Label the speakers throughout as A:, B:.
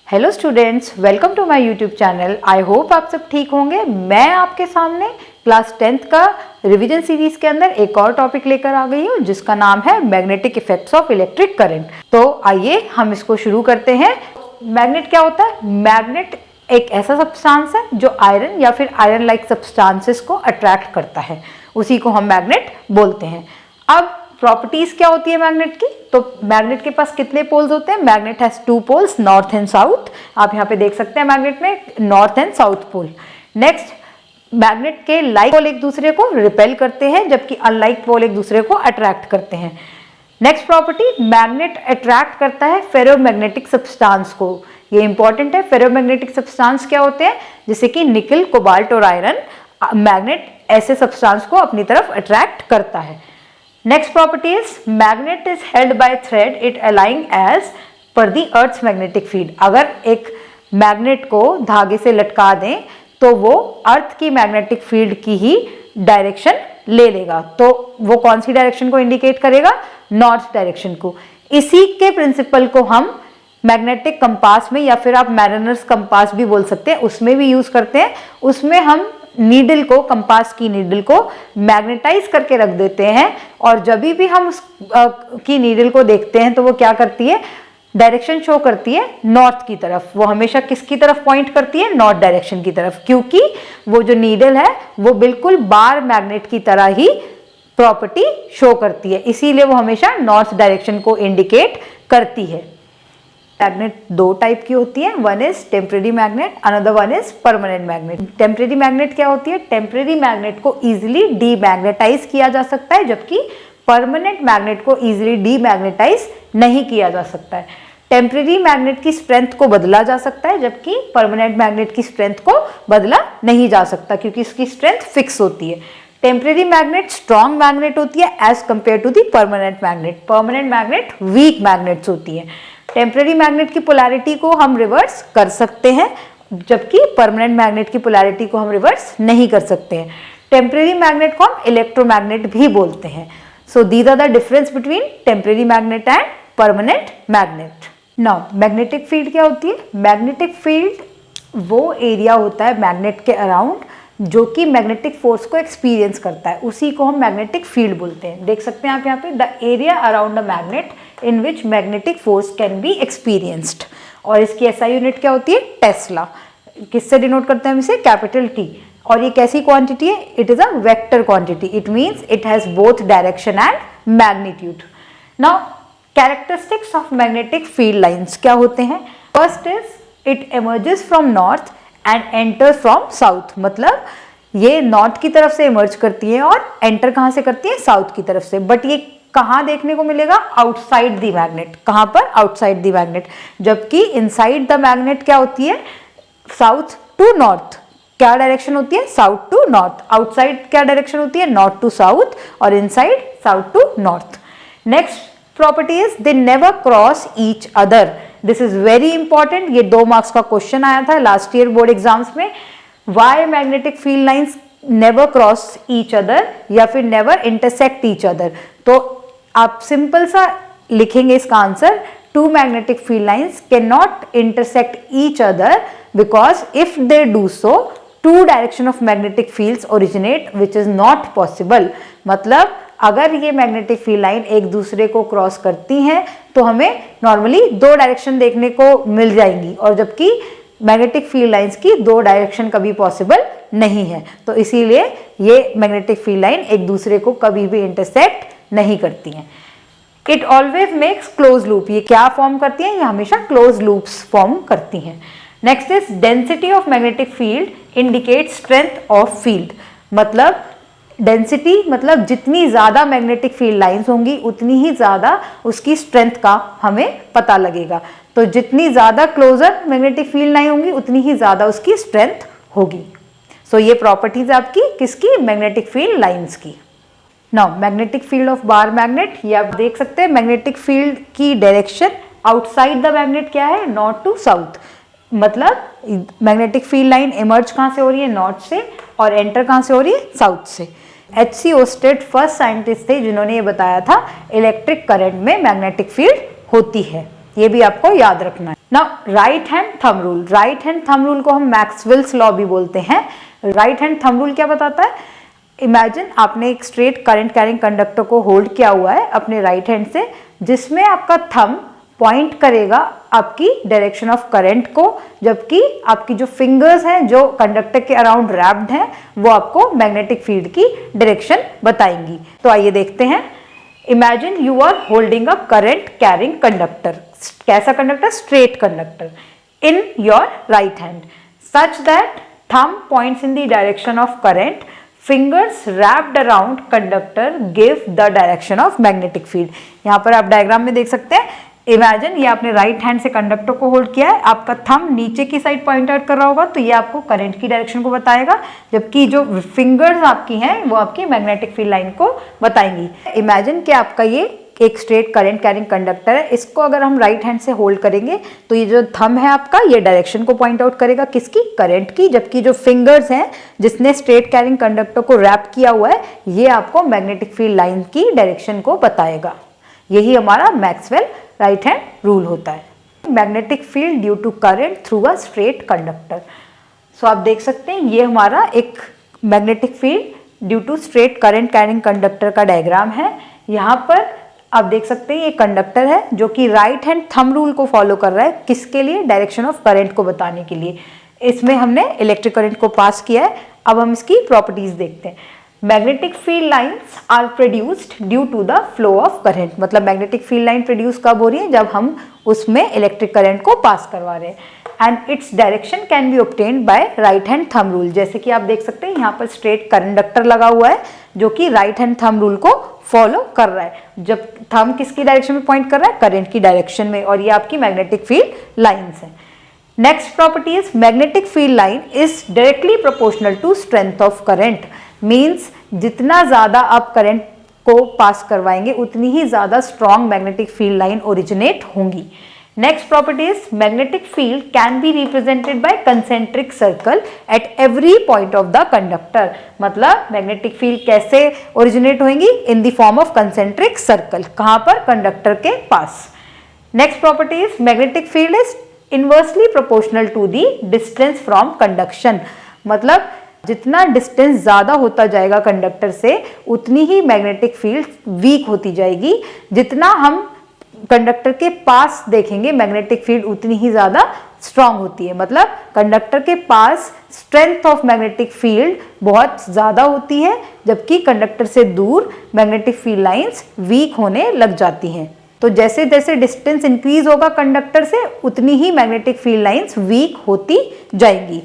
A: Hello students, welcome to my YouTube channel. I hope आप सब ठीक होंगे। मैं आपके सामने क्लास 10th का रिवीजन सीरीज के अंदर एक और टॉपिक लेकर आ गई हूँ जिसका नाम है magnetic effects of electric current. तो आइए हम इसको शुरू करते हैं। मैग्नेट क्या होता है? मैग्नेट एक ऐसा सब्सटेंस है जो आयरन या फिर आयरन लाइक सब्सटेंसेस को अट्रैक्ट करता है, उसी को हम मैग्नेट बोलते हैं। अब प्रॉपर्टीज क्या होती है मैग्नेट की? तो मैग्नेट के पास कितने पोल्स होते हैं? Magnet has 2 poles, north and south. आप यहाँ पे देख सकते हैं मैग्नेट में north and south pole. Next, magnet के लाइक पोल एक दूसरे को रिपेल करते हैं जबकि अनलाइक पोल एक दूसरे को अट्रैक्ट करते हैं। नेक्स्ट प्रॉपर्टी, मैग्नेट अट्रैक्ट करता है फेरोमैग्नेटिक सब्सटेंस को। ये इंपॉर्टेंट है। फेरोमैग्नेटिक सब्सटेंस क्या होते हैं? जैसे कि निकल, कोबाल्ट और आयरन। मैग्नेट ऐसे सब्सटेंस को अपनी तरफ अट्रैक्ट करता है। Next property is magnet is held by thread it aligning as per the earth's magnetic field। अगर एक मैग्नेट को धागे से लटका दें तो वो अर्थ की मैग्नेटिक फील्ड की ही डायरेक्शन ले लेगा। तो वो कौन सी डायरेक्शन को इंडिकेट करेगा? नॉर्थ डायरेक्शन को। इसी के प्रिंसिपल को हम मैग्नेटिक कंपास में या फिर आप मैरिनर्स कंपास भी बोल सकते हैं, उसमें भी यूज करते हैं। उसमें हम नीडल को, कंपास की नीडल को मैग्नेटाइज करके रख देते हैं और जब भी हम उस की नीडल को देखते हैं तो वो क्या करती है? डायरेक्शन शो करती है नॉर्थ की तरफ। वो हमेशा किसकी तरफ पॉइंट करती है? नॉर्थ डायरेक्शन की तरफ, क्योंकि वो जो नीडल है वो बिल्कुल बार मैग्नेट की तरह ही प्रॉपर्टी शो करती है, इसीलिए वो हमेशा नॉर्थ डायरेक्शन को इंडिकेट करती है। मैग्नेट 2 टाइप की होती है। One is temporary magnet, another one is permanent magnet. Temporary magnet क्या होती है? टेम्परेरी मैग्नेट को इजीली डीमैग्नेटाइज किया जा सकता है जबकि परमानेंट मैग्नेट को इजीली डीमैग्नेटाइज नहीं किया जा सकता है। टेम्परेरी मैग्नेट की स्ट्रेंथ को बदला जा सकता है जबकि परमानेंट मैग्नेट की स्ट्रेंथ को बदला नहीं जा सकता क्योंकि इसकी स्ट्रेंथ फिक्स होती है। टेम्परेरी मैग्नेट स्ट्रॉन्ग मैग्नेट होती है as compare to the permanent magnet. Permanent magnet weak magnets होती है। टेम्परेरी मैग्नेट की पोलैरिटी को हम रिवर्स कर सकते हैं जबकि परमानेंट मैग्नेट की पोलैरिटी को हम रिवर्स नहीं कर सकते हैं। टेम्परेरी मैग्नेट को हम इलेक्ट्रोमैग्नेट भी बोलते हैं। So these are the difference between temporary magnet and permanent magnet. Now magnetic field क्या होती है? मैग्नेटिक फील्ड वो एरिया होता है मैग्नेट के अराउंड जो कि मैग्नेटिक फोर्स को एक्सपीरियंस करता है, उसी को हम मैग्नेटिक फील्ड बोलते हैं। देख सकते हैं आप यहाँ पे, the area around the magnet in which magnetic force can be experienced. और इसकी एसआई यूनिट क्या होती है? टेस्ला। किससे डिनोट करते हैं हम इसे? Capital T. और ये कैसी क्वांटिटी है? It is a vector quantity. It means it has both direction and magnitude. Now characteristics of magnetic field lines क्या होते हैं? First is it emerges from north and enter from south. मतलब ये north की तरफ से emerge करती है और एंटर कहाँ से करती है? साउथ की तरफ से। बट ये कहाँ देखने को मिलेगा? Outside the magnet. कहाँ पर? Outside the magnet. जबकि इनसाइड द मैग्नेट क्या होती है? South to north. क्या डायरेक्शन होती है? South to north. आउटसाइड क्या डायरेक्शन होती है? नॉर्थ टू साउथ और inside south to north. Next property is they never cross each other. This is very important. ये 2 मार्क्स का क्वेश्चन आया था लास्ट ईयर बोर्ड एग्जाम्स में। Why magnetic field lines never cross each other या फिर never intersect each other? तो आप simple सा लिखेंगे इसका answer, 2 magnetic field lines can not intersect each other because if they do so 2 direction of magnetic fields originate which is not possible. मतलब अगर ये मैग्नेटिक फील्ड लाइन एक दूसरे को क्रॉस करती हैं तो हमें नॉर्मली 2 डायरेक्शन देखने को मिल जाएंगी और जबकि मैग्नेटिक फील्ड लाइंस की 2 डायरेक्शन कभी पॉसिबल नहीं है। तो इसीलिए ये मैग्नेटिक फील्ड लाइन एक दूसरे को कभी भी इंटरसेक्ट नहीं करती हैं। It always makes close loop. ये क्या फॉर्म करती हैं? ये हमेशा क्लोज लूप्स फॉर्म करती हैं। Next is density of magnetic field indicate strength of field. मतलब डेंसिटी मतलब जितनी ज्यादा मैग्नेटिक फील्ड लाइंस होंगी उतनी ही ज्यादा उसकी स्ट्रेंथ का हमें पता लगेगा। तो जितनी ज्यादा क्लोजर मैग्नेटिक फील्ड लाइन होंगी उतनी ही ज्यादा उसकी स्ट्रेंथ होगी। सो ये प्रॉपर्टीज आपकी किसकी? मैग्नेटिक फील्ड लाइंस की। Now magnetic field of bar magnet, ये आप देख सकते हैं मैग्नेटिक फील्ड की डायरेक्शन आउटसाइड द मैग्नेट क्या है? North to south. मतलब मैग्नेटिक फील्ड लाइन इमर्ज कहाँ से हो रही है? नॉर्थ से और एंटर कहाँ से हो रही है? साउथ से। H.C. ओस्टेड फर्स्ट साइंटिस्ट थे जिन्होंने ये बताया था इलेक्ट्रिक करंट में मैग्नेटिक फील्ड होती है। ये भी आपको याद रखना है। Now right hand thumb rule, right hand thumb rule को हम मैक्सवेल्स लॉ भी बोलते हैं। राइट हैंड थंब रूल क्या बताता है? इमेजिन आपने एक स्ट्रेट करंट कैरिंग कंडक्टर को होल्ड किया हुआ है अपने राइट हैंड से, जिसमें आपका थंब पॉइंट करेगा आपकी डायरेक्शन ऑफ करंट को, जबकि आपकी जो फिंगर्स हैं जो कंडक्टर के अराउंड रैप्ड हैं वो आपको मैग्नेटिक फील्ड की डायरेक्शन बताएंगी। तो आइए देखते हैं। Imagine you are holding a current carrying conductor, कैसा conductor? Straight conductor, in your right hand such that thumb points in the direction of current, fingers wrapped around conductor give the direction of magnetic field। यहाँ पर आप diagram में देख सकते हैं। Imagine ये आपने राइट हैंड से कंडक्टर को होल्ड किया है, आपका थंब नीचे की साइड पॉइंट आउट कर रहा होगा तो ये आपको करंट की डायरेक्शन को बताएगा, जबकि जो फिंगर्स आपकी हैं वो आपकी मैग्नेटिक फील्ड लाइन को बताएंगी। इमेजिन कि आपका ये एक स्ट्रेट करंट कैरिंग कंडक्टर है, इसको अगर हम राइट हैंड से होल्ड करेंगे तो ये जो थंब है आपका ये डायरेक्शन को पॉइंट आउट करेगा, किसकी? करंट की, जबकि जो फिंगर्स हैं जिसने स्ट्रेट कैरिंग कंडक्टर को रैप किया हुआ है ये आपको मैग्नेटिक फील्ड लाइन की डायरेक्शन को बताएगा। यही हमारा मैक्सवेल राइट हैंड रूल होता है। Magnetic field due to current through a straight conductor. So आप देख सकते हैं ये हमारा एक magnetic field due to straight current carrying conductor का डायग्राम है। यहाँ पर आप देख सकते हैं ये कंडक्टर है जो कि राइट हैंड थंब रूल को फॉलो कर रहा है, किसके लिए? डायरेक्शन ऑफ करंट को बताने के लिए। इसमें हमने इलेक्ट्रिक करंट को पास किया है। अब हम इसकी प्रॉपर्टीज देखते हैं। Magnetic field lines are produced due to the flow of current, मतलब मैग्नेटिक फील्ड लाइन प्रोड्यूस कब हो रही है? जब हम उसमें इलेक्ट्रिक करंट को पास करवा रहे हैं। And its direction can be obtained by right hand thumb rule. जैसे कि आप देख सकते हैं यहाँ पर स्ट्रेट कंडक्टर लगा हुआ है जो कि राइट हैंड थंब रूल को फॉलो कर रहा है। जब थंब किसकी डायरेक्शन में पॉइंट कर रहा है? करंट की डायरेक्शन में, और ये आपकी मैग्नेटिक फील्ड लाइंस है। Next property is magnetic field line is directly proportional to strength of current. Means जितना ज्यादा आप करंट को पास करवाएंगे उतनी ही ज्यादा strong magnetic field line originate होंगी। Next property is magnetic field can be represented by concentric circle at every point of the conductor. मतलब मैग्नेटिक फील्ड कैसे ओरिजिनेट होंगी? In the form of concentric circle. कहां पर? Conductor के पास। Next property is magnetic field is inversely proportional to the distance from conduction. मतलब जितना distance ज्यादा होता जाएगा कंडक्टर से उतनी ही मैग्नेटिक फील्ड वीक होती जाएगी। जितना हम कंडक्टर के पास देखेंगे मैग्नेटिक फील्ड उतनी ही ज्यादा स्ट्रांग होती है। मतलब कंडक्टर के पास स्ट्रेंथ ऑफ मैग्नेटिक फील्ड बहुत ज्यादा होती है, जबकि कंडक्टर से दूर मैग्नेटिक फील्ड लाइंस वीक होने लग जाती हैं। तो जैसे जैसे डिस्टेंस इंक्रीज होगा कंडक्टर से उतनी ही मैग्नेटिक फील्ड लाइंस वीक होती जाएंगी।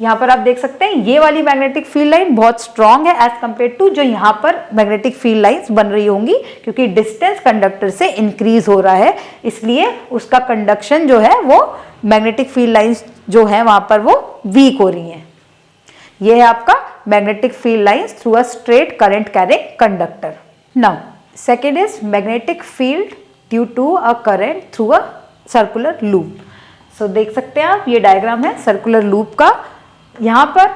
A: यहाँ पर आप देख सकते हैं ये वाली मैग्नेटिक फील्ड लाइन बहुत स्ट्रांग है एज कंपेयर टू जो यहाँ पर मैग्नेटिक फील्ड लाइंस बन रही होंगी, क्योंकि डिस्टेंस कंडक्टर से इंक्रीज हो रहा है, इसलिए उसका कंडक्शन जो है वो मैग्नेटिक फील्ड लाइंस जो है वहां पर वो वीक हो रही हैं। ये है आपका magnetic field lines through a straight current carrying conductor. Now second is magnetic field due to a current through a circular loop. So देख सकते हैं आप ये डायग्राम है सर्कुलर लूप का। यहाँ पर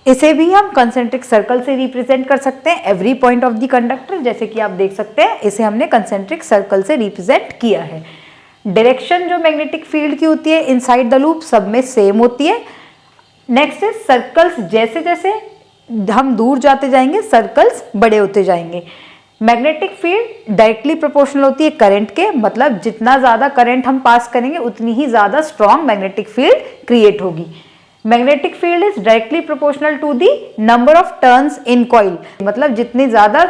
A: इसे भी हम कंसेंट्रिक सर्कल से रिप्रेजेंट कर सकते हैं every point of the conductor. जैसे कि आप देख सकते हैं इसे हमने कंसेंट्रिक सर्कल से रिप्रेजेंट किया है। डायरेक्शन जो मैग्नेटिक फील्ड की होती है इनसाइड द लूप सब में सेम होती है। नेक्स्ट इज सर्कल्स, जैसे जैसे हम दूर जाते जाएंगे सर्कल्स बड़े होते जाएंगे। मैग्नेटिक फील्ड डायरेक्टली प्रोपोर्शनल होती है करंट के, मतलब जितना ज्यादा करंट हम पास करेंगे उतनी ही ज्यादा स्ट्रॉन्ग मैग्नेटिक फील्ड क्रिएट होगी। Magnetic field is directly proportional to the number of turns in coil, मतलब जितनी ज्यादा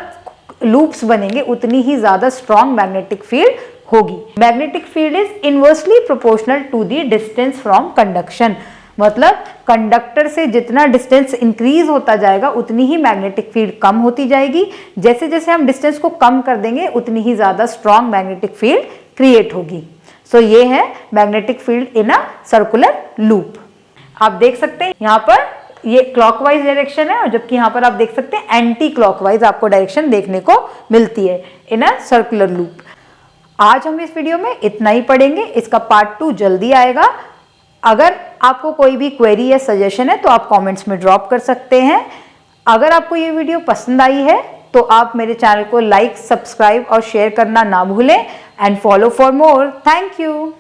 A: लूप्स बनेंगे उतनी ही ज्यादा स्ट्रॉन्ग मैग्नेटिक फील्ड होगी। Magnetic field is inversely proportional to the distance from conduction, मतलब कंडक्टर से जितना डिस्टेंस इंक्रीज होता जाएगा उतनी ही मैग्नेटिक फील्ड कम होती जाएगी। जैसे जैसे हम डिस्टेंस को कम कर देंगे उतनी ही ज्यादा स्ट्रॉन्ग मैग्नेटिक फील्ड क्रिएट होगी। सो ये है मैग्नेटिक फील्ड इन अ सर्कुलर लूप। आप देख सकते हैं यहाँ पर ये क्लॉकवाइज डायरेक्शन है, और जबकि यहाँ पर आप देख सकते हैं एंटी क्लॉकवाइज आपको डायरेक्शन देखने को मिलती है इन अ सर्कुलर लूप। आज हम इस वीडियो में इतना ही पढ़ेंगे, इसका पार्ट 2 जल्दी आएगा। अगर आपको कोई भी क्वेरी या सजेशन है तो आप कमेंट्स में ड्रॉप कर सकते हैं। अगर आपको ये वीडियो पसंद आई है तो आप मेरे चैनल को लाइक, सब्सक्राइब और शेयर करना ना भूलें। And follow for more. Thank you.